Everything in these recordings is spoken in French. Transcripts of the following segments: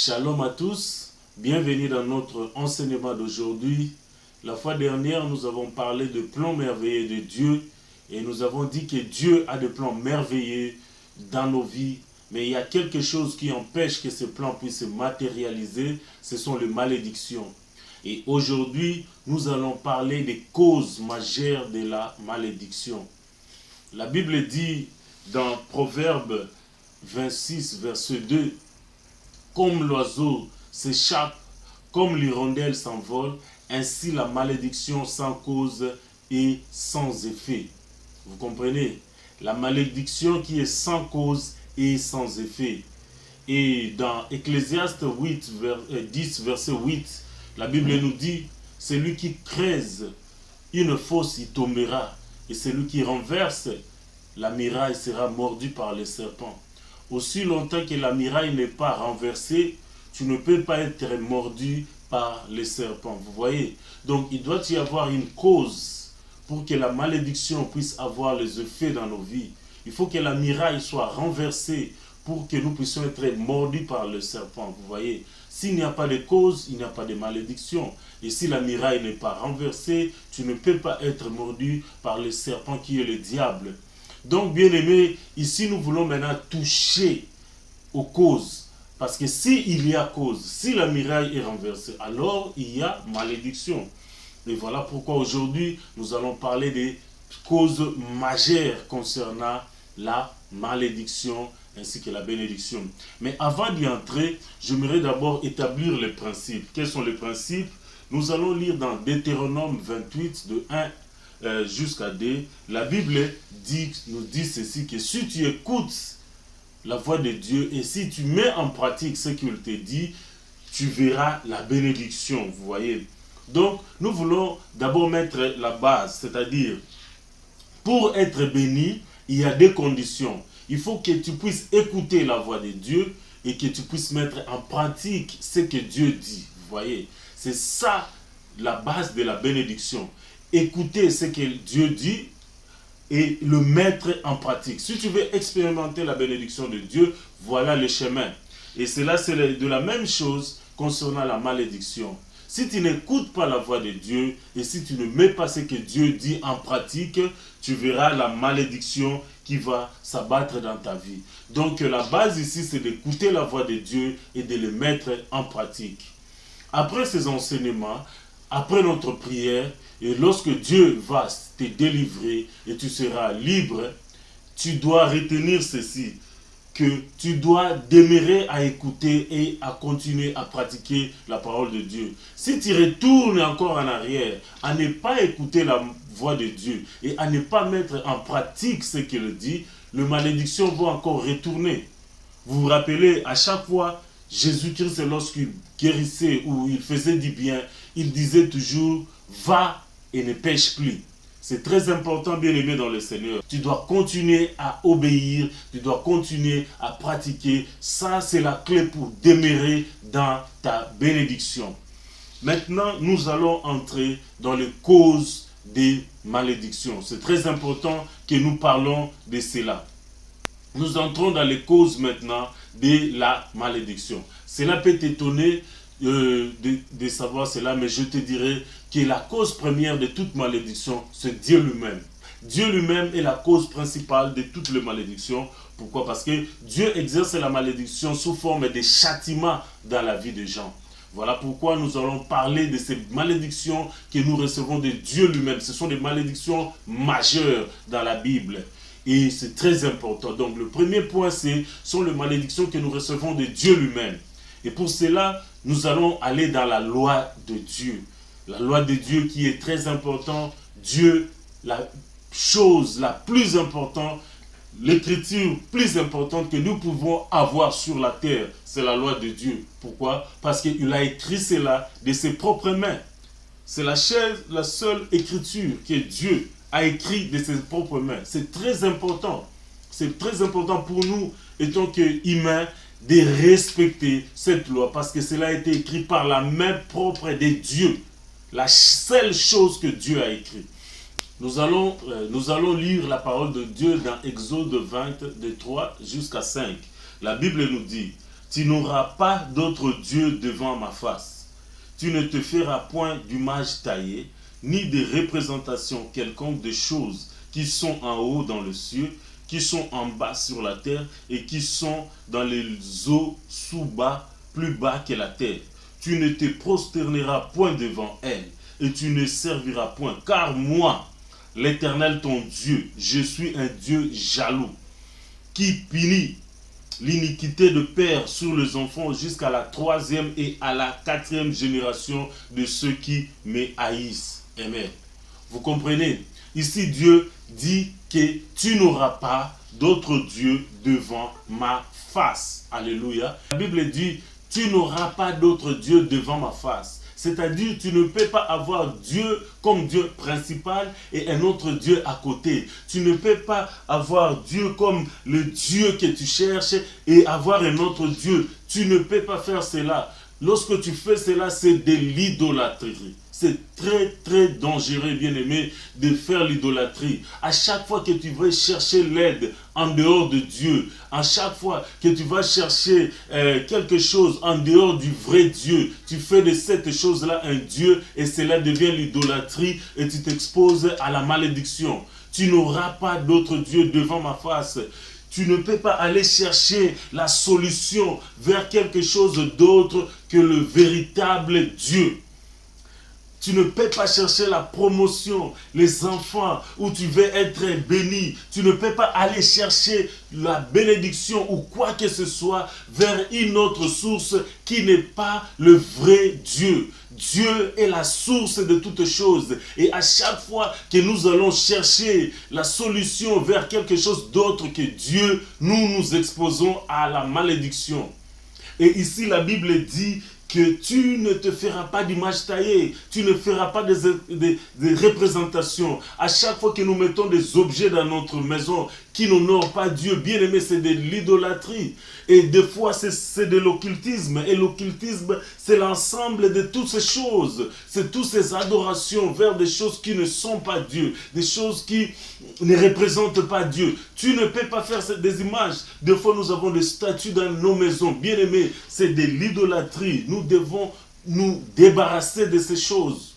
Shalom à tous, bienvenue dans notre enseignement d'aujourd'hui. La fois dernière, nous avons parlé de plans merveilleux de Dieu et nous avons dit que Dieu a des plans merveilleux dans nos vies. Mais il y a quelque chose qui empêche que ces plans puissent se matérialiser, ce sont les malédictions. Et aujourd'hui, nous allons parler des causes majeures de la malédiction. La Bible dit dans Proverbe 26, verset 2, « Comme l'oiseau s'échappe, comme l'hirondelle s'envole, ainsi la malédiction sans cause et sans effet. » Vous comprenez? La malédiction qui est sans cause et sans effet. Et dans Ecclésiaste 10, verset 8, la Bible nous dit, « Celui qui creuse une fosse y tombera, et celui qui renverse la muraille sera mordu par les serpents. » Aussi longtemps que la muraille n'est pas renversée, tu ne peux pas être mordu par les serpents. Vous voyez? Donc il doit y avoir une cause pour que la malédiction puisse avoir les effets dans nos vies. Il faut que la muraille soit renversée pour que nous puissions être mordus par le serpent. Vous voyez? S'il n'y a pas de cause, il n'y a pas de malédiction. Et si la muraille n'est pas renversée, tu ne peux pas être mordu par le serpent qui est le diable. Donc, bien aimé, ici nous voulons maintenant toucher aux causes. Parce que s'il y a cause, si la muraille est renversée, alors il y a malédiction. Et voilà pourquoi aujourd'hui nous allons parler des causes majeures concernant la malédiction ainsi que la bénédiction. Mais avant d'y entrer, j'aimerais d'abord établir les principes. Quels sont les principes? Nous allons lire dans Deutéronome 28 de 1 jusqu'à 2, la Bible nous dit ceci, que si tu écoutes la voix de Dieu et si tu mets en pratique ce qu'il te dit, tu verras la bénédiction, vous voyez. Donc, nous voulons d'abord mettre la base, c'est-à-dire, pour être béni, il y a des conditions. Il faut que tu puisses écouter la voix de Dieu et que tu puisses mettre en pratique ce que Dieu dit, vous voyez. C'est ça la base de la bénédiction. Écouter ce que Dieu dit et le mettre en pratique. Si tu veux expérimenter la bénédiction de Dieu, voilà le chemin. Et cela, c'est de la même chose concernant la malédiction. Si tu n'écoutes pas la voix de Dieu et si tu ne mets pas ce que Dieu dit en pratique, tu verras la malédiction qui va s'abattre dans ta vie. Donc la base ici, c'est d'écouter la voix de Dieu et de le mettre en pratique. Après ces enseignements, après notre prière, et lorsque Dieu va te délivrer et tu seras libre, tu dois retenir ceci, que tu dois demeurer à écouter et à continuer à pratiquer la parole de Dieu. Si tu retournes encore en arrière, à ne pas écouter la voix de Dieu et à ne pas mettre en pratique ce qu'il dit, les malédictions vont encore retourner. Vous vous rappelez, à chaque fois, Jésus-Christ, lorsqu'il guérissait ou il faisait du bien, il disait toujours, va et ne pêche plus. C'est très important, bien aimé dans le Seigneur. Tu dois continuer à obéir, tu dois continuer à pratiquer. Ça, c'est la clé pour demeurer dans ta bénédiction. Maintenant, nous allons entrer dans les causes des malédictions. C'est très important que nous parlons de cela. Nous entrons dans les causes maintenant de la malédiction. Cela peut t'étonner de savoir cela, mais je te dirai que la cause première de toute malédiction, c'est Dieu lui-même. Dieu lui-même est la cause principale de toutes les malédictions. Pourquoi? Parce que Dieu exerce la malédiction sous forme de châtiment dans la vie des gens. Voilà pourquoi nous allons parler de ces malédictions que nous recevons de Dieu lui-même. Ce sont des malédictions majeures dans la Bible. Et c'est très important. Donc le premier point, sont les malédictions que nous recevons de Dieu lui-même. Et pour cela, nous allons aller dans la loi de Dieu. La loi de Dieu qui est très importante. Dieu, la chose la plus importante, l'écriture plus importante que nous pouvons avoir sur la terre, c'est la loi de Dieu. Pourquoi? Parce qu'il a écrit cela de ses propres mains. C'est la seule écriture que Dieu a écrit de ses propres mains. C'est très important. C'est très important pour nous, étant qu'humains, de respecter cette loi. Parce que cela a été écrit par la main propre de Dieu. La seule chose que Dieu a écrite. Nous allons lire la parole de Dieu dans Exode 20, de 3 jusqu'à 5. La Bible nous dit, tu n'auras pas d'autre Dieu devant ma face. Tu ne te feras point d'image taillée, ni de représentation quelconque de choses qui sont en haut dans le ciel, qui sont en bas sur la terre et qui sont dans les eaux sous bas, plus bas que la terre. Tu ne te prosterneras point devant elles et tu ne serviras point. Car moi, l'Éternel ton Dieu, je suis un Dieu jaloux, qui punit l'iniquité de père sur les enfants jusqu'à la 3e et à la 4e génération de ceux qui me haïssent. Amen. Vous comprenez? Ici, Dieu dit que tu n'auras pas d'autre Dieu devant ma face. Alléluia. La Bible dit, tu n'auras pas d'autre Dieu devant ma face. C'est-à-dire, tu ne peux pas avoir Dieu comme Dieu principal et un autre Dieu à côté. Tu ne peux pas avoir Dieu comme le Dieu que tu cherches et avoir un autre Dieu. Tu ne peux pas faire cela. Lorsque tu fais cela, c'est de l'idolâtrie. C'est très très dangereux, bien-aimé, de faire l'idolâtrie. À chaque fois que tu vas chercher l'aide en dehors de Dieu, à chaque fois que tu vas chercher quelque chose en dehors du vrai Dieu, tu fais de cette chose-là un Dieu et cela devient l'idolâtrie et tu t'exposes à la malédiction. Tu n'auras pas d'autre Dieu devant ma face. Tu ne peux pas aller chercher la solution vers quelque chose d'autre que le véritable Dieu. Tu ne peux pas chercher la promotion, les enfants où tu veux être béni. Tu ne peux pas aller chercher la bénédiction ou quoi que ce soit vers une autre source qui n'est pas le vrai Dieu. Dieu est la source de toutes choses. Et à chaque fois que nous allons chercher la solution vers quelque chose d'autre que Dieu, nous nous exposons à la malédiction. Et ici, la Bible dit que tu ne te feras pas d'image taillée, tu ne feras pas des représentations. À chaque fois que nous mettons des objets dans notre maison qui n'honorent pas Dieu, bien aimé, c'est de l'idolâtrie. Et des fois, c'est de l'occultisme. Et l'occultisme, c'est l'ensemble de toutes ces choses. C'est toutes ces adorations vers des choses qui ne sont pas Dieu, des choses qui ne représentent pas Dieu. Tu ne peux pas faire des images. Des fois, nous avons des statues dans nos maisons. Bien aimé, c'est de l'idolâtrie. Nous devons nous débarrasser de ces choses.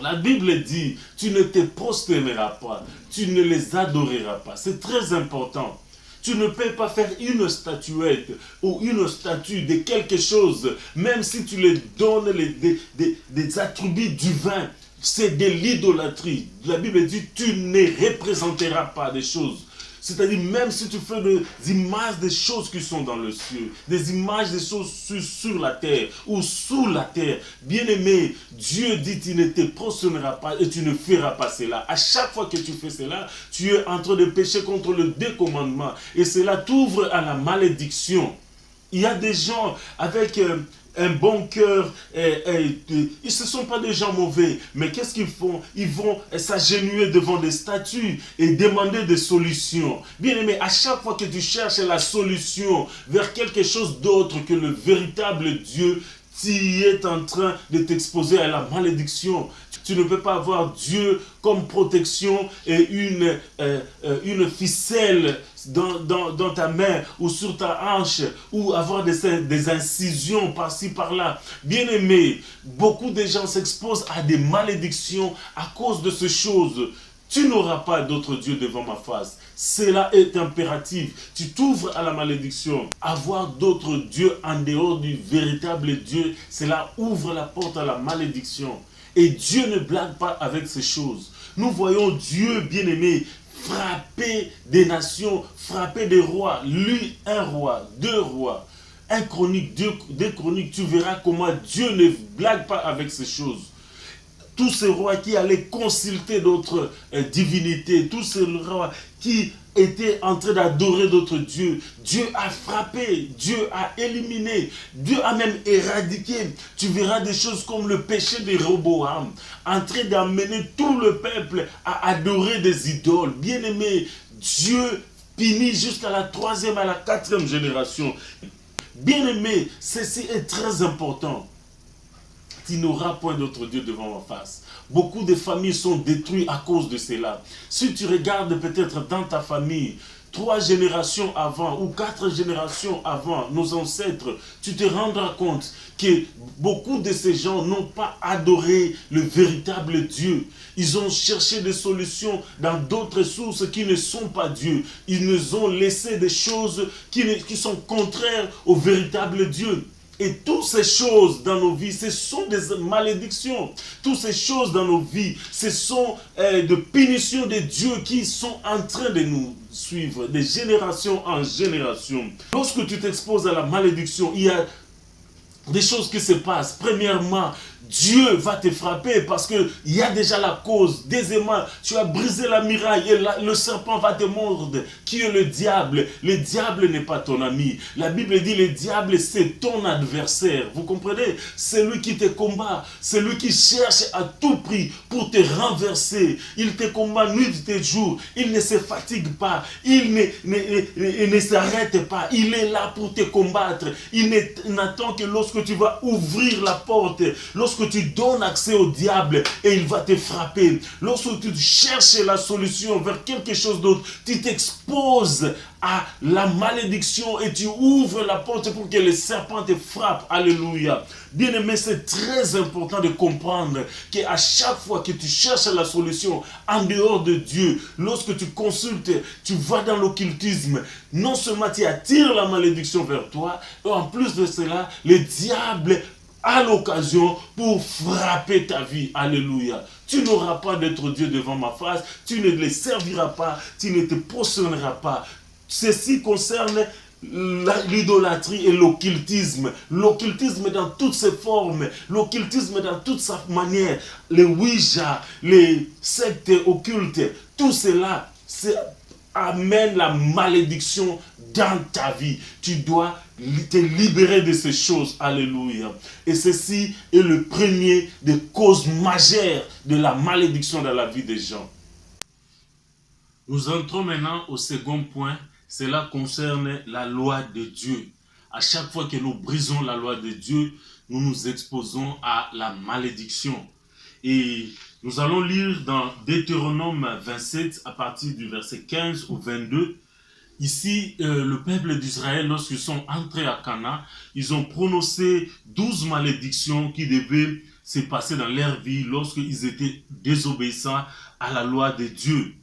La Bible dit, tu ne te prosterneras pas, tu ne les adoreras pas. C'est très important. Tu ne peux pas faire une statuette ou une statue de quelque chose, même si tu les donnes des attributs divins. C'est de l'idolâtrie. La Bible dit, tu ne représenteras pas des choses. C'est-à-dire, même si tu fais des images des choses qui sont dans le ciel, des images des choses sur la terre ou sous la terre, bien-aimé, Dieu dit, tu ne te prosterneras pas et tu ne feras pas cela. À chaque fois que tu fais cela, tu es en train de pécher contre le décommandement et cela t'ouvre à la malédiction. Il y a des gens avec un bon cœur, ils ne sont pas des gens mauvais, mais qu'est-ce qu'ils font? Ils vont s'agenouiller devant des statues et demander des solutions. Bien aimé, à chaque fois que tu cherches la solution vers quelque chose d'autre que le véritable Dieu, tu es en train de t'exposer à la malédiction. Tu ne peux pas avoir Dieu comme protection et une ficelle dans ta main ou sur ta hanche ou avoir des incisions par-ci par-là. Bien aimé, beaucoup de gens s'exposent à des malédictions à cause de ces choses. Tu n'auras pas d'autre Dieu devant ma face. Cela est impératif. Tu t'ouvres à la malédiction. Avoir d'autres dieux en dehors du véritable Dieu, cela ouvre la porte à la malédiction. Et Dieu ne blague pas avec ces choses. Nous voyons Dieu, bien-aimé, frapper des nations, frapper des rois. Lui, un roi, deux rois. Un chronique, deux chroniques. Tu verras comment Dieu ne blague pas avec ces choses. Tous ces rois qui allaient consulter d'autres divinités, tous ces rois qui étaient en train d'adorer d'autres dieux, Dieu a frappé, Dieu a éliminé, Dieu a même éradiqué. Tu verras des choses comme le péché de Roboam, en train d'amener tout le peuple à adorer des idoles. Bien-aimé, Dieu punit jusqu'à la 3e, à la 4e génération. Bien-aimé, ceci est très important. Tu n'auras point d'autre Dieu devant ma face. Beaucoup de familles sont détruites à cause de cela. Si tu regardes peut-être dans ta famille, 3 générations avant ou 4 générations avant, nos ancêtres, tu te rendras compte que beaucoup de ces gens n'ont pas adoré le véritable Dieu. Ils ont cherché des solutions dans d'autres sources qui ne sont pas Dieu. Ils nous ont laissé des choses qui sont contraires au véritable Dieu. Et toutes ces choses dans nos vies, ce sont des malédictions. Toutes ces choses dans nos vies, ce sont des punitions de Dieu qui sont en train de nous suivre de génération en génération. Lorsque tu t'exposes à la malédiction, il y a des choses qui se passent. Premièrement, Dieu va te frapper parce qu'il y a déjà la cause. Deuxièmement, tu as brisé la muraille et le serpent va te mordre. Qui est le diable? Le diable n'est pas ton ami. La Bible dit le diable c'est ton adversaire. Vous comprenez? C'est lui qui te combat. C'est lui qui cherche à tout prix pour te renverser. Il te combat nuit et jour. Il ne se fatigue pas. Il ne s'arrête pas. Il est là pour te combattre. Il n'attend que lorsque tu vas ouvrir la porte, lorsque tu donnes accès au diable et il va te frapper. Lorsque tu cherches la solution vers quelque chose d'autre, tu t'exposes à la malédiction et tu ouvres la porte pour que le serpent te frappe. Alléluia. Bien-aimé, c'est très important de comprendre qu'à chaque fois que tu cherches la solution en dehors de Dieu, lorsque tu consultes, tu vas dans l'occultisme, non seulement tu attires la malédiction vers toi, et en plus de cela, le diable a l'occasion pour frapper ta vie. Alléluia. Tu n'auras pas d'être Dieu devant ma face, tu ne les serviras pas, tu ne te prosterneras pas. Ceci concerne l'idolâtrie et l'occultisme. L'occultisme dans toutes ses formes, l'occultisme dans toute sa manière, les Ouija, les sectes occultes, tout cela amène la malédiction dans ta vie. Tu dois te libérer de ces choses. Alléluia. Et ceci est le premier des causes majeures de la malédiction dans la vie des gens. Nous entrons maintenant au second point. Cela concerne la loi de Dieu. À chaque fois que nous brisons la loi de Dieu, nous nous exposons à la malédiction. Et nous allons lire dans Deutéronome 27 à partir du verset 15 au 22. Ici, le peuple d'Israël, lorsqu'ils sont entrés à Canaan, ils ont prononcé 12 malédictions qui devaient se passer dans leur vie lorsqu'ils étaient désobéissants à la loi de Dieu.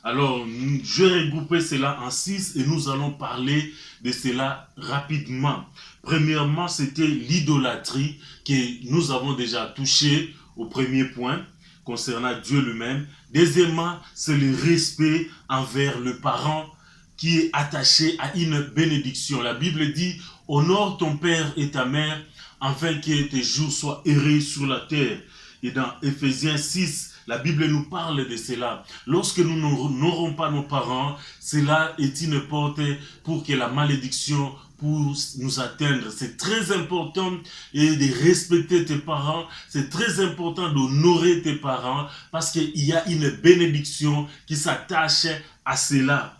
Alors, je vais regrouper cela en 6 et nous allons parler de cela rapidement. Premièrement, c'était l'idolâtrie que nous avons déjà touché au premier point concernant Dieu lui-même. Deuxièmement, c'est le respect envers le parent qui est attaché à une bénédiction. La Bible dit, honore ton père et ta mère afin que tes jours soient heureux sur la terre. Et dans Éphésiens 6, la Bible nous parle de cela. Lorsque nous n'honorons pas nos parents, cela est une porte pour que la malédiction puisse nous atteindre. C'est très important de respecter tes parents. C'est très important d'honorer tes parents parce qu'il y a une bénédiction qui s'attache à cela.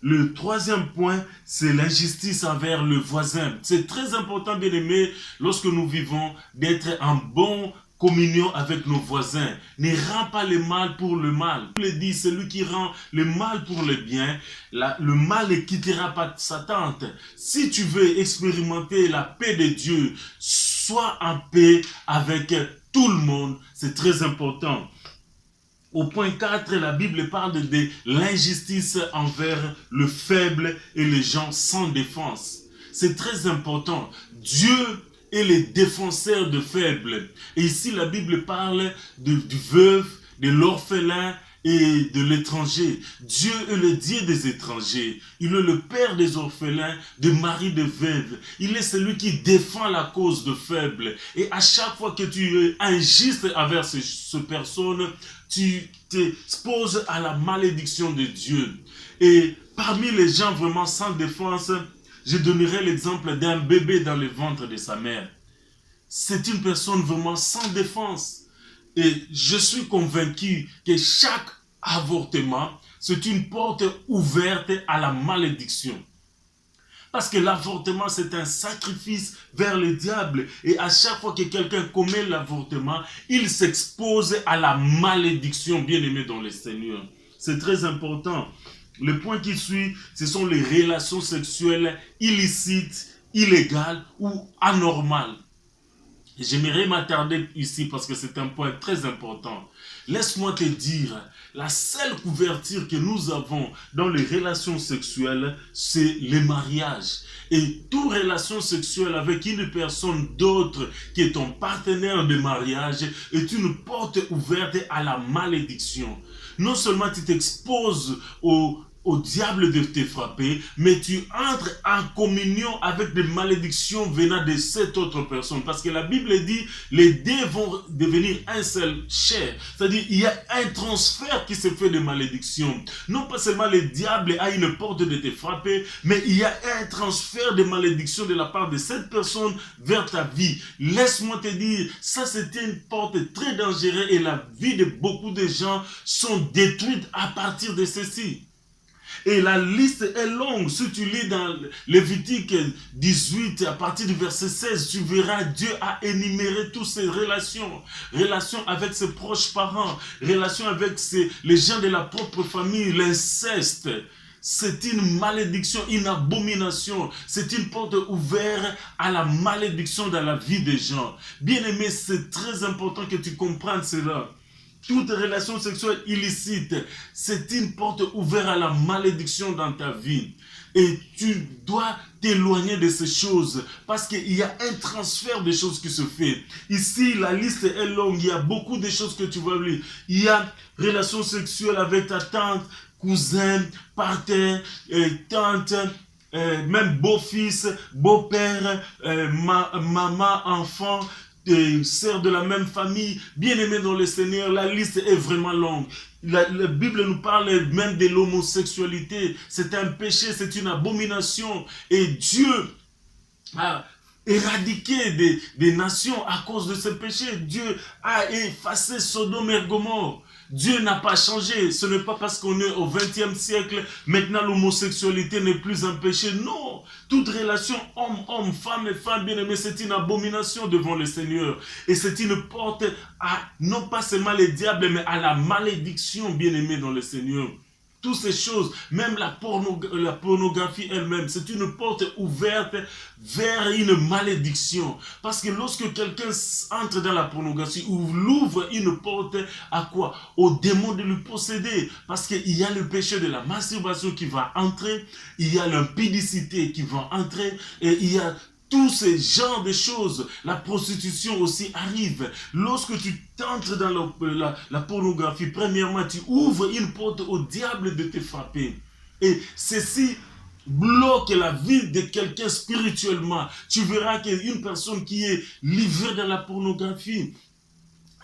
Le troisième point, c'est l'injustice envers le voisin. C'est très important, bien aimé, lorsque nous vivons, d'être en bon communion avec nos voisins. Ne rends pas le mal pour le mal. Il dit, celui qui rend le mal pour le bien, le mal ne quittera pas sa tente. Si tu veux expérimenter la paix de Dieu, sois en paix avec tout le monde. C'est très important. Au point 4, la Bible parle de l'injustice envers le faible et les gens sans défense. C'est très important. Dieu est le défenseur de faibles. Et ici, la Bible parle du veuve, de l'orphelin et de l'étranger. Dieu est le Dieu des étrangers. Il est le père des orphelins, des maris de veuves. Il est celui qui défend la cause de faibles. Et à chaque fois que tu es injuste envers ces personnes, tu t'exposes à la malédiction de Dieu. Et parmi les gens vraiment sans défense, je donnerai l'exemple d'un bébé dans le ventre de sa mère. C'est une personne vraiment sans défense. Et je suis convaincu que chaque avortement, c'est une porte ouverte à la malédiction. Parce que l'avortement, c'est un sacrifice vers le diable. Et à chaque fois que quelqu'un commet l'avortement, il s'expose à la malédiction, bien aimé dans le Seigneur. C'est très important. Le point qui suit, ce sont les relations sexuelles illicites, illégales ou anormales. J'aimerais m'attarder ici parce que c'est un point très important. Laisse-moi te dire, la seule couverture que nous avons dans les relations sexuelles, c'est le mariage. Et toute relation sexuelle avec une personne d'autre qui est ton partenaire de mariage est une porte ouverte à la malédiction. Non seulement tu t'exposes au diable de te frapper, mais tu entres en communion avec des malédictions venant de cette autre personne. Parce que la Bible dit, les deux vont devenir un seul chair. C'est-à-dire, il y a un transfert qui se fait de malédiction. Non pas seulement le diable a une porte de te frapper, mais il y a un transfert de malédiction de la part de cette personne vers ta vie. Laisse-moi te dire, ça c'est une porte très dangereuse et la vie de beaucoup de gens sont détruites à partir de ceci. Et la liste est longue. Si tu lis dans Lévitique 18, à partir du verset 16, tu verras Dieu a énuméré toutes ces relations. Relations avec ses proches parents, relations avec les gens de la propre famille, l'inceste. C'est une malédiction, une abomination. C'est une porte ouverte à la malédiction dans la vie des gens. Bien-aimé, c'est très important que tu comprennes cela. Toute relation sexuelle illicite, c'est une porte ouverte à la malédiction dans ta vie. Et tu dois t'éloigner de ces choses parce qu'il y a un transfert de choses qui se fait. Ici, la liste est longue. Il y a beaucoup de choses que tu vas lire. Il y a relation sexuelle avec ta tante, cousin, partenaire, tante, même beau-fils, beau-père, maman, enfant, sœurs de la même famille, bien-aimés dans le Seigneur. La liste est vraiment longue. La Bible nous parle même de l'homosexualité. C'est un péché, c'est une abomination. Et Dieu a éradiqué des nations à cause de ce péché. Dieu a effacé Sodome et Gomorrhe. Dieu n'a pas changé. Ce n'est pas parce qu'on est au XXe siècle, maintenant l'homosexualité n'est plus un péché. Non, toute relation homme-homme, femme et femme, bien-aimé, c'est une abomination devant le Seigneur. Et c'est une porte à, non pas seulement le diable, mais à la malédiction, bien-aimé, dans le Seigneur. Toutes ces choses, même la pornographie elle-même, c'est une porte ouverte vers une malédiction. Parce que lorsque quelqu'un entre dans la pornographie, ou l'ouvre une porte à quoi? Au démon de lui posséder. Parce qu'il y a le péché de la masturbation qui va entrer, il y a l'impudicité qui va entrer, et il y a tous ces genres de choses. La prostitution aussi arrive. Lorsque tu t'entres dans la pornographie, premièrement, tu ouvres une porte au diable de te frapper. Et ceci bloque la vie de quelqu'un spirituellement. Tu verras qu'une personne qui est livrée dans la pornographie,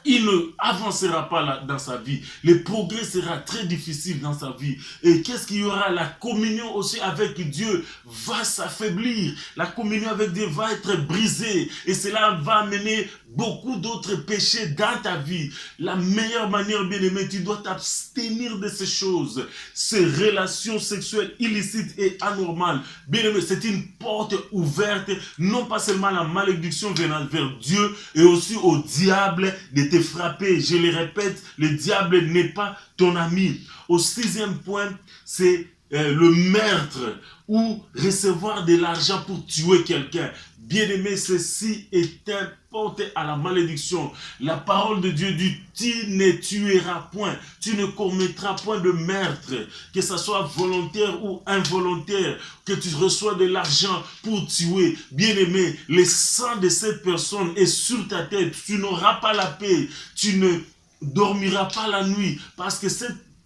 il ne avancera pas dans sa vie. Le progrès sera très difficile dans sa vie. Et qu'est-ce qu'il y aura? La communion aussi avec Dieu va s'affaiblir. La communion avec Dieu va être brisée. Et cela va amener beaucoup d'autres péchés dans ta vie. La meilleure manière, bien-aimé, tu dois t'abstenir de ces choses. Ces relations sexuelles illicites et anormales. Bien-aimé, c'est une porte ouverte, non pas seulement à la malédiction venant vers Dieu, et aussi au diable de te frapper. Je le répète, le diable n'est pas ton ami. Au 6e point, c'est le meurtre ou recevoir de l'argent pour tuer quelqu'un. Bien-aimé, ceci est un porte à la malédiction. La parole de Dieu dit, tu ne tueras point, tu ne commettras point de meurtre, que ce soit volontaire ou involontaire, que tu reçois de l'argent pour tuer. Bien-aimé, le sang de cette personne est sur ta tête, tu n'auras pas la paix, tu ne dormiras pas la nuit, parce que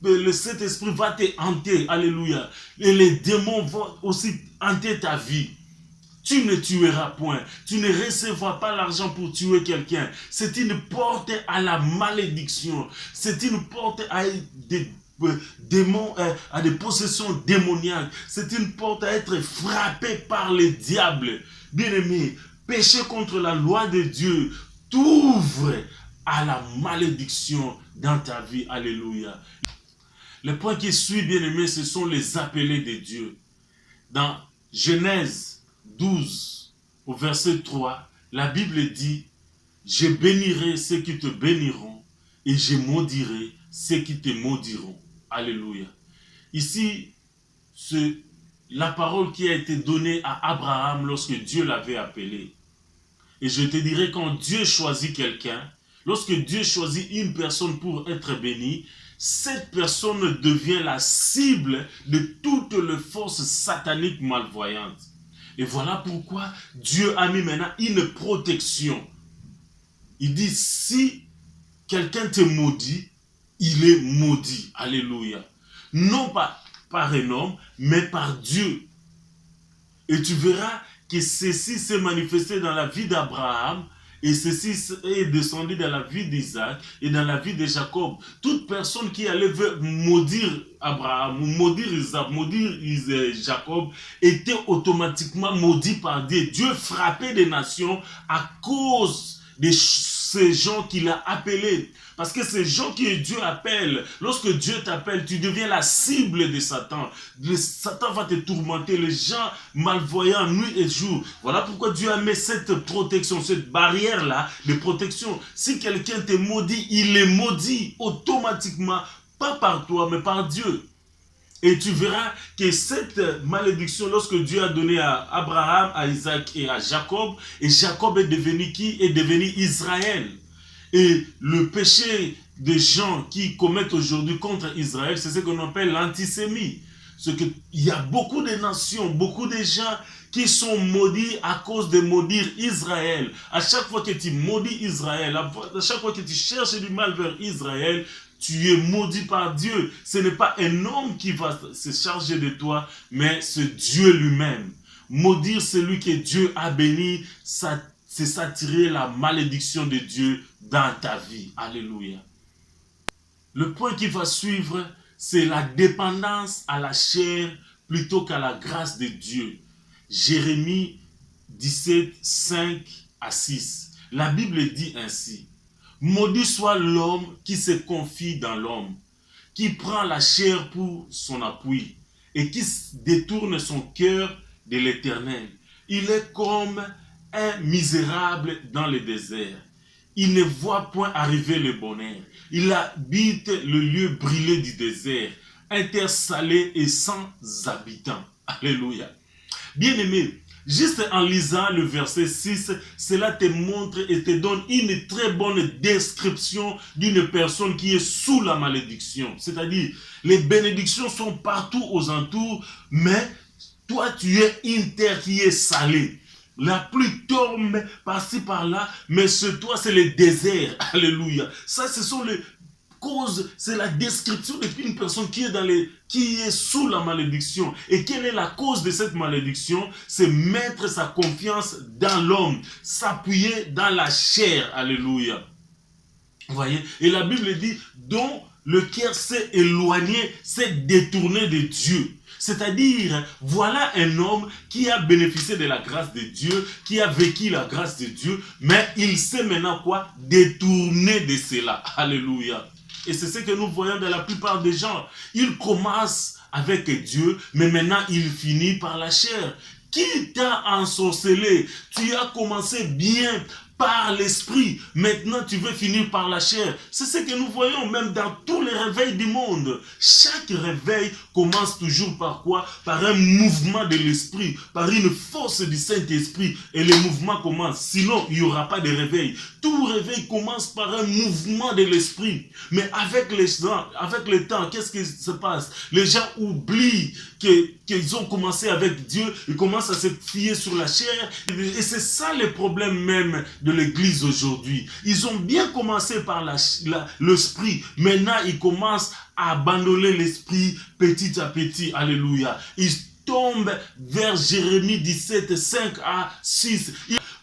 le Saint-Esprit va te hanter, alléluia, et les démons vont aussi hanter ta vie. Tu ne tueras point. Tu ne recevras pas l'argent pour tuer quelqu'un. C'est une porte à la malédiction. C'est une porte à des démons, à des possessions démoniaques. C'est une porte à être frappé par les diables. Bien-aimé, péché contre la loi de Dieu t'ouvre à la malédiction dans ta vie. Alléluia. Le point qui suit, bien-aimé, ce sont les appelés de Dieu. Dans Genèse 12, au verset 3, la Bible dit, « Je bénirai ceux qui te béniront et je maudirai ceux qui te maudiront. » Alléluia. Ici, c'est la parole qui a été donnée à Abraham lorsque Dieu l'avait appelé. Et je te dirais, quand Dieu choisit quelqu'un, lorsque Dieu choisit une personne pour être bénie, cette personne devient la cible de toutes les forces sataniques malvoyantes. Et voilà pourquoi Dieu a mis maintenant une protection. Il dit, si quelqu'un te maudit, il est maudit. Alléluia. Non pas par un homme, mais par Dieu. Et tu verras que ceci s'est manifesté dans la vie d'Abraham, et ceci est descendu dans la vie d'Isaac et dans la vie de Jacob. Toute personne qui allait maudire Abraham, ou maudire Isaac, maudire Jacob, était automatiquement maudit par Dieu. Dieu frappait des nations à cause de ces gens qu'il a appelés. Parce que ces gens que Dieu appelle, lorsque Dieu t'appelle, tu deviens la cible de Satan. Satan va te tourmenter, les gens malvoyants nuit et jour. Voilà pourquoi Dieu a mis cette protection, cette barrière-là de protection. Si quelqu'un te maudit, il est maudit automatiquement, pas par toi, mais par Dieu. Et tu verras que cette malédiction, lorsque Dieu a donné à Abraham, à Isaac et à Jacob est devenu qui? Est devenu Israël. Et le péché des gens qui commettent aujourd'hui contre Israël, c'est ce qu'on appelle l'antisémie. Il y a beaucoup de nations, beaucoup de gens qui sont maudits à cause de maudire Israël. À chaque fois que tu maudis Israël, à chaque fois que tu cherches du mal vers Israël, tu es maudit par Dieu. Ce n'est pas un homme qui va se charger de toi, mais c'est Dieu lui-même. Maudire celui que Dieu a béni, c'est s'attirer la malédiction de Dieu dans ta vie. Alléluia. Le point qui va suivre, c'est la dépendance à la chair plutôt qu'à la grâce de Dieu. Jérémie 17, 5 à 6. La Bible dit ainsi: maudit soit l'homme qui se confie dans l'homme, qui prend la chair pour son appui et qui détourne son cœur de l'Éternel. Il est comme un misérable dans le désert. Il ne voit point arriver le bonheur. Il habite le lieu brûlé du désert, intersalé et sans habitants. Alléluia. Bien-aimé, juste en lisant le verset 6, cela te montre et te donne une très bonne description d'une personne qui est sous la malédiction. C'est-à-dire, les bénédictions sont partout aux alentours, mais toi, tu es une terre qui est salée. La pluie tombe par-ci par-là, mais sur toi, c'est le désert. Alléluia. Ça, ce sont les causes, c'est la description d'une personne qui est sous la malédiction. Et quelle est la cause de cette malédiction? C'est mettre sa confiance dans l'homme, s'appuyer dans la chair. Alléluia. Vous voyez? Et la Bible dit, dont le cœur s'est éloigné, s'est détourné de Dieu. C'est-à-dire, voilà un homme qui a bénéficié de la grâce de Dieu, qui a vécu la grâce de Dieu, mais il sait maintenant quoi? Détourner de cela. Alléluia. Et c'est ce que nous voyons dans la plupart des gens. Ils commencent avec Dieu, mais maintenant ils finissent par la chair. Qui t'a ensorcelé? Tu as commencé bien par l'esprit. Maintenant, tu veux finir par la chair. C'est ce que nous voyons même dans tous les réveils du monde. Chaque réveil commence toujours par quoi? Par un mouvement de l'esprit, par une force du Saint-Esprit. Et le mouvement commence. Sinon, il n'y aura pas de réveil. Tout réveil commence par un mouvement de l'esprit. Mais avec le temps, qu'est-ce qui se passe? Les gens oublient qu'ils ont commencé avec Dieu. Ils commencent à se fier sur la chair. Et c'est ça le problème même de l'église aujourd'hui. Ils ont bien commencé par l'esprit. Maintenant, ils commencent à abandonner l'esprit petit à petit. Alléluia. Ils tombent vers Jérémie 17, 5 à 6.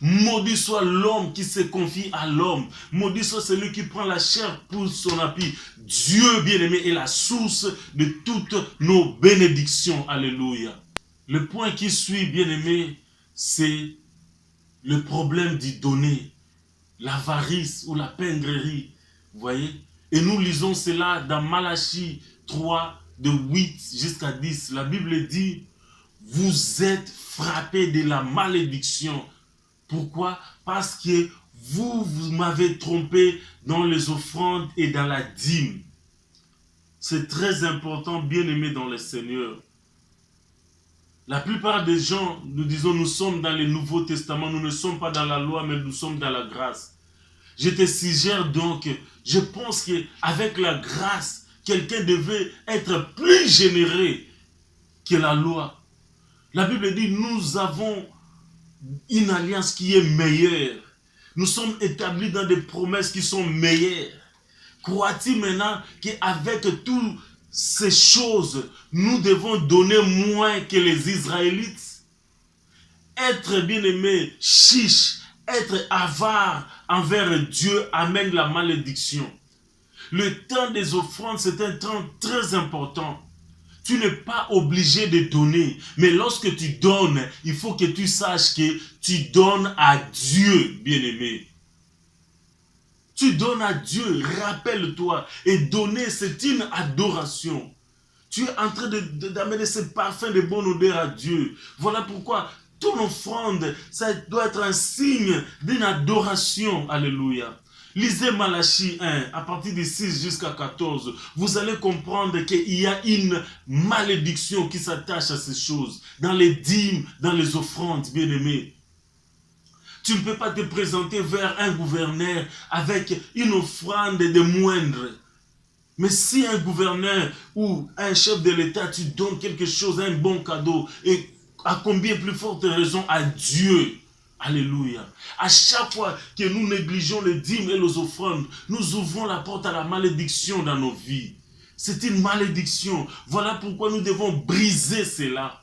Maudit soit l'homme qui se confie à l'homme. Maudit soit celui qui prend la chair pour son appui. Dieu, bien-aimé, est la source de toutes nos bénédictions. Alléluia. Le point qui suit, bien-aimé, c'est le problème du donner, l'avarice ou la pingrerie. Vous voyez? Et nous lisons cela dans Malachie 3, de 8 jusqu'à 10. La Bible dit, vous êtes frappés de la malédiction. Pourquoi? Parce que vous m'avez trompé dans les offrandes et dans la dîme. C'est très important, bien aimé dans le Seigneur. La plupart des gens, nous disons, nous sommes dans le Nouveau Testament, nous ne sommes pas dans la loi, mais nous sommes dans la grâce. Je te suggère donc, je pense qu'avec la grâce, quelqu'un devait être plus généreux que la loi. La Bible dit, nous avons une alliance qui est meilleure. Nous sommes établis dans des promesses qui sont meilleures. Crois-tu maintenant qu'avec toutes ces choses, nous devons donner moins que les Israélites? Être bien-aimé, chiche, être avare envers Dieu amène la malédiction. Le temps des offrandes, c'est un temps très important. Tu n'es pas obligé de donner, mais lorsque tu donnes, il faut que tu saches que tu donnes à Dieu, bien-aimé. Tu donnes à Dieu, rappelle-toi, et donner, c'est une adoration. Tu es en train d'amener ce parfum de bonne odeur à Dieu. Voilà pourquoi ton offrande, ça doit être un signe d'une adoration. Alléluia. Lisez Malachie 1, à partir de 6 jusqu'à 14. Vous allez comprendre qu'il y a une malédiction qui s'attache à ces choses. Dans les dîmes, dans les offrandes, bien-aimés. Tu ne peux pas te présenter vers un gouverneur avec une offrande de moindre. Mais si un gouverneur ou un chef de l'État, tu donnes quelque chose, un bon cadeau, et à combien plus forte raison à Dieu. Alléluia. À chaque fois que nous négligeons les dîmes et les offrandes, nous ouvrons la porte à la malédiction dans nos vies. C'est une malédiction. Voilà pourquoi nous devons briser cela.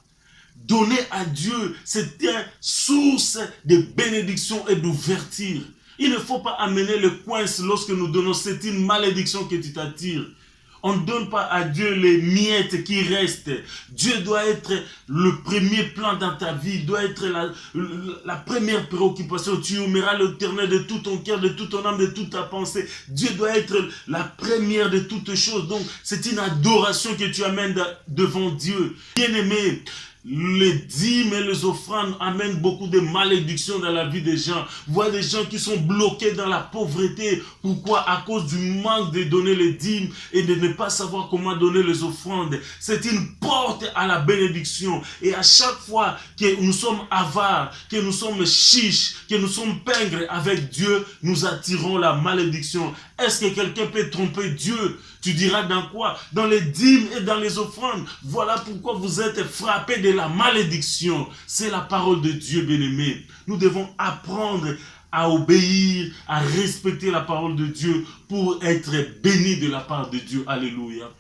Donner à Dieu, c'est une source de bénédiction et d'ouverture. Il ne faut pas amener le coin lorsque nous donnons. C'est une malédiction que tu t'attires. On ne donne pas à Dieu les miettes qui restent. Dieu doit être le premier plan dans ta vie. Il doit être la première préoccupation. Tu aimeras l'Éternel de tout ton cœur, de toute ton âme, de toute ta pensée. Dieu doit être la première de toutes choses. Donc, c'est une adoration que tu amènes devant Dieu. Bien-aimé, les dîmes et les offrandes amènent beaucoup de malédictions dans la vie des gens. Voyez des gens qui sont bloqués dans la pauvreté. Pourquoi? À cause du manque de donner les dîmes et de ne pas savoir comment donner les offrandes. C'est une porte à la bénédiction. Et à chaque fois que nous sommes avares, que nous sommes chiches, que nous sommes pingres avec Dieu, nous attirons la malédiction. Est-ce que quelqu'un peut tromper Dieu? Tu diras dans quoi? Dans les dîmes et dans les offrandes. Voilà pourquoi vous êtes frappés de la malédiction. C'est la parole de Dieu, bien-aimé. Nous devons apprendre à obéir, à respecter la parole de Dieu pour être bénis de la part de Dieu. Alléluia.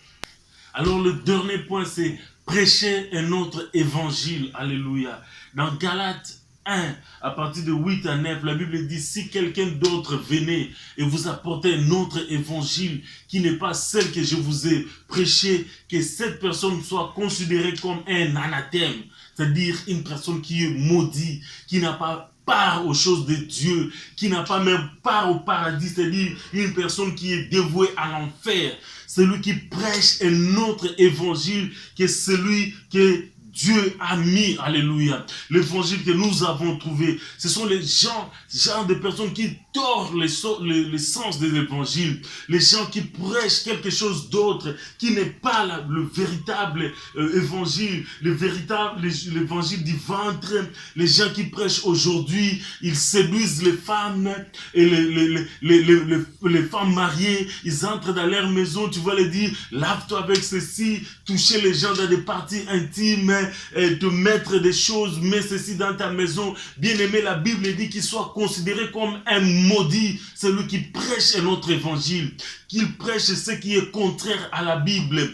Alors le dernier point, c'est prêcher un autre évangile. Alléluia. Dans Galates 1, à partir de 8 à 9, la Bible dit, si quelqu'un d'autre venait et vous apportait un autre évangile qui n'est pas celle que je vous ai prêchée, que cette personne soit considérée comme un anathème, c'est-à-dire une personne qui est maudite, qui n'a pas part aux choses de Dieu, qui n'a pas même part au paradis, c'est-à-dire une personne qui est dévouée à l'enfer. Celui qui prêche un autre évangile que celui que Dieu a mis, alléluia. L'évangile que nous avons trouvé, ce sont les gens, genre de personnes qui tordent le sens de l'évangile. Les gens qui prêchent quelque chose d'autre, qui n'est pas le véritable évangile, l'évangile du ventre. Les gens qui prêchent aujourd'hui, ils séduisent les femmes et les femmes mariées. Ils entrent dans leur maison, tu vas leur dire, lave-toi avec ceci, toucher les gens dans des parties intimes, te mettre des choses, mets ceci dans ta maison. Bien-aimé, la Bible dit qu'il soit considéré comme un maudit, celui qui prêche un autre évangile, qu'il prêche ce qui est contraire à la Bible.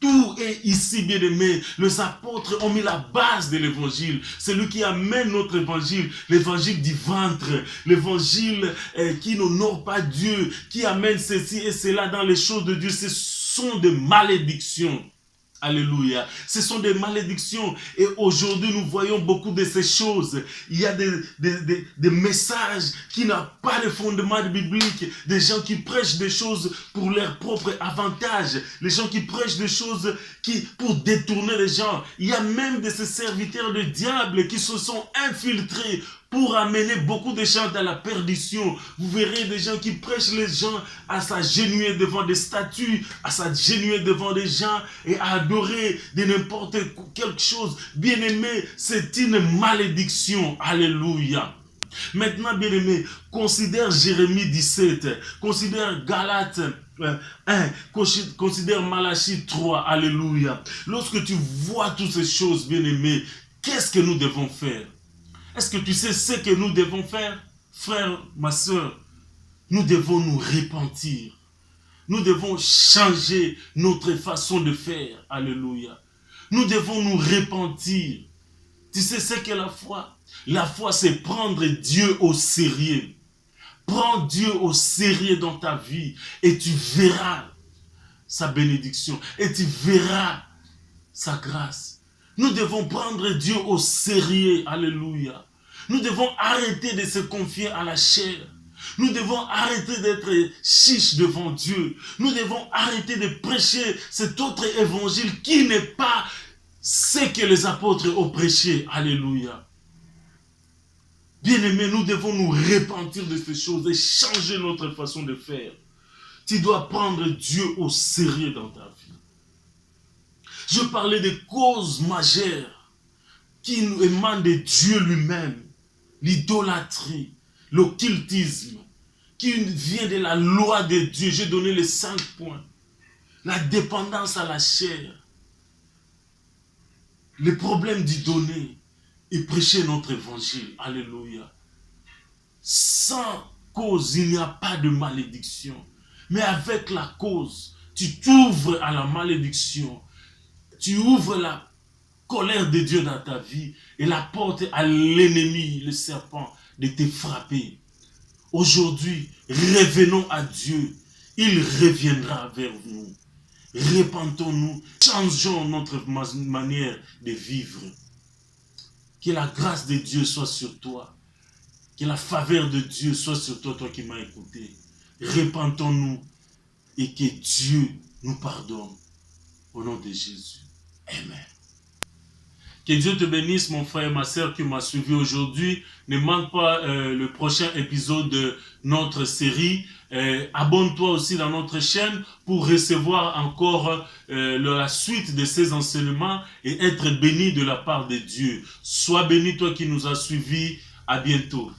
Tout est ici, bien-aimé. Les apôtres ont mis la base de l'évangile. C'est lui qui amène notre évangile, l'évangile du ventre, l'évangile qui n'honore pas Dieu, qui amène ceci et cela dans les choses de Dieu. Ce sont des malédictions. Alléluia. Ce sont des malédictions. Et aujourd'hui, nous voyons beaucoup de ces choses. Il y a des messages qui n'ont pas de fondement biblique. Des gens qui prêchent des choses pour leur propre avantage. Les gens qui prêchent des choses pour détourner les gens. Il y a même de ces serviteurs du diable qui se sont infiltrés pour amener beaucoup de gens dans la perdition. Vous verrez des gens qui prêchent les gens à s'agenouiller devant des statues, à s'agenouiller devant des gens et à adorer de n'importe quelque chose. Bien-aimé, c'est une malédiction. Alléluia. Maintenant, bien-aimé, considère Jérémie 17, considère Galates 1, considère Malachie 3, alléluia. Lorsque tu vois toutes ces choses, bien-aimé, qu'est-ce que nous devons faire? Est-ce que tu sais ce que nous devons faire? Frère, ma soeur, nous devons nous repentir. Nous devons changer notre façon de faire, alléluia. Nous devons nous repentir. Tu sais ce qu'est la foi? La foi, c'est prendre Dieu au sérieux. Prends Dieu au sérieux dans ta vie et tu verras sa bénédiction et tu verras sa grâce. Nous devons prendre Dieu au sérieux. Alléluia. Nous devons arrêter de se confier à la chair. Nous devons arrêter d'être chiches devant Dieu. Nous devons arrêter de prêcher cet autre évangile qui n'est pas ce que les apôtres ont prêché. Alléluia. Bien-aimés, nous devons nous repentir de ces choses et changer notre façon de faire. Tu dois prendre Dieu au sérieux dans ta vie. Je parlais des causes majeures qui nous émanent de Dieu lui-même. L'idolâtrie, l'occultisme, qui vient de la loi de Dieu. J'ai donné les 5 points. La dépendance à la chair. Les problèmes d'y donner et prêcher notre évangile. Alléluia. Sans cause, il n'y a pas de malédiction. Mais avec la cause, tu t'ouvres à la malédiction. Tu ouvres la colère de Dieu dans ta vie et la porte à l'ennemi, le serpent, de te frapper. Aujourd'hui, revenons à Dieu. Il reviendra vers nous. Repentons-nous, changeons notre manière de vivre. Que la grâce de Dieu soit sur toi. Que la faveur de Dieu soit sur toi, toi qui m'as écouté. Repentons-nous et que Dieu nous pardonne. Au nom de Jésus. Amen. Que Dieu te bénisse, mon frère et ma soeur qui m'a suivi aujourd'hui. Ne manque pas le prochain épisode de notre série. Abonne-toi aussi dans notre chaîne pour recevoir encore la suite de ces enseignements et être béni de la part de Dieu. Sois béni, toi qui nous as suivis. À bientôt.